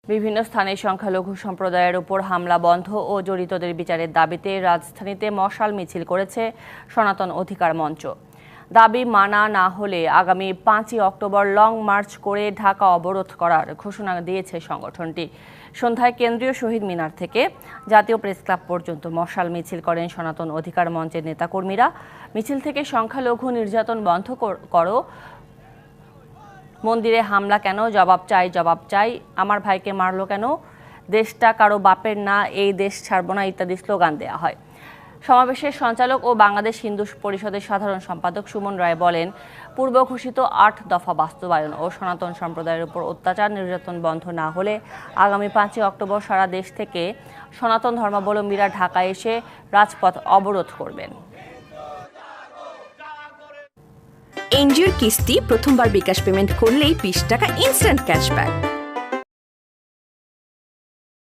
বিভিন্ন স্থানে সংখ্যালঘু সম্প্রদায়ের উপর হামলা বন্ধ ও জড়িতদের বিচারের দাবিতে রাজধানীতে মশাল মিছিল করেছে সনাতন অধিকার মঞ্চ। দাবি মানা না হলে আগামী 5ই অক্টোবর লং মার্চ করে ঢাকা অবরোধ করার ঘোষণা দিয়েছে সংগঠনটি। সন্ধ্যায় কেন্দ্রীয় শহীদ মিনার থেকে জাতীয় প্রেস ক্লাব পর্যন্ত মশাল মিছিল করেন সনাতন অধিকার মঞ্চের নেতাকর্মীরা। মিছিল থেকে সংখ্যালঘু নির্যাতন বন্ধ করো, মন্দিরে হামলা কেন, জবাব চাই, আমার ভাইকে মারলো কেন, দেশটা কারো বাপের না, এই দেশ ছাড়বো না ইত্যাদি স্লোগান দেওয়া হয়। সমাবেশের সঞ্চালক ও বাংলাদেশ হিন্দু পরিষদের সাধারণ সম্পাদক সুমন রায় বলেন, পূর্ব ঘোষিত 8 দফা বাস্তবায়ন ও সনাতন সম্প্রদায়ের উপর অত্যাচার নির্যাতন বন্ধ না হলে আগামী 5ই অক্টোবর সারা দেশ থেকে সনাতন ধর্মাবলম্বীরা ঢাকায় এসে রাজপথ অবরোধ করবেন। এনজিওর কিস্তি প্রথমবার বিকাশ পেমেন্ট করলেই 20 টাকা ইনস্ট্যান্ট ক্যাশব্যাক।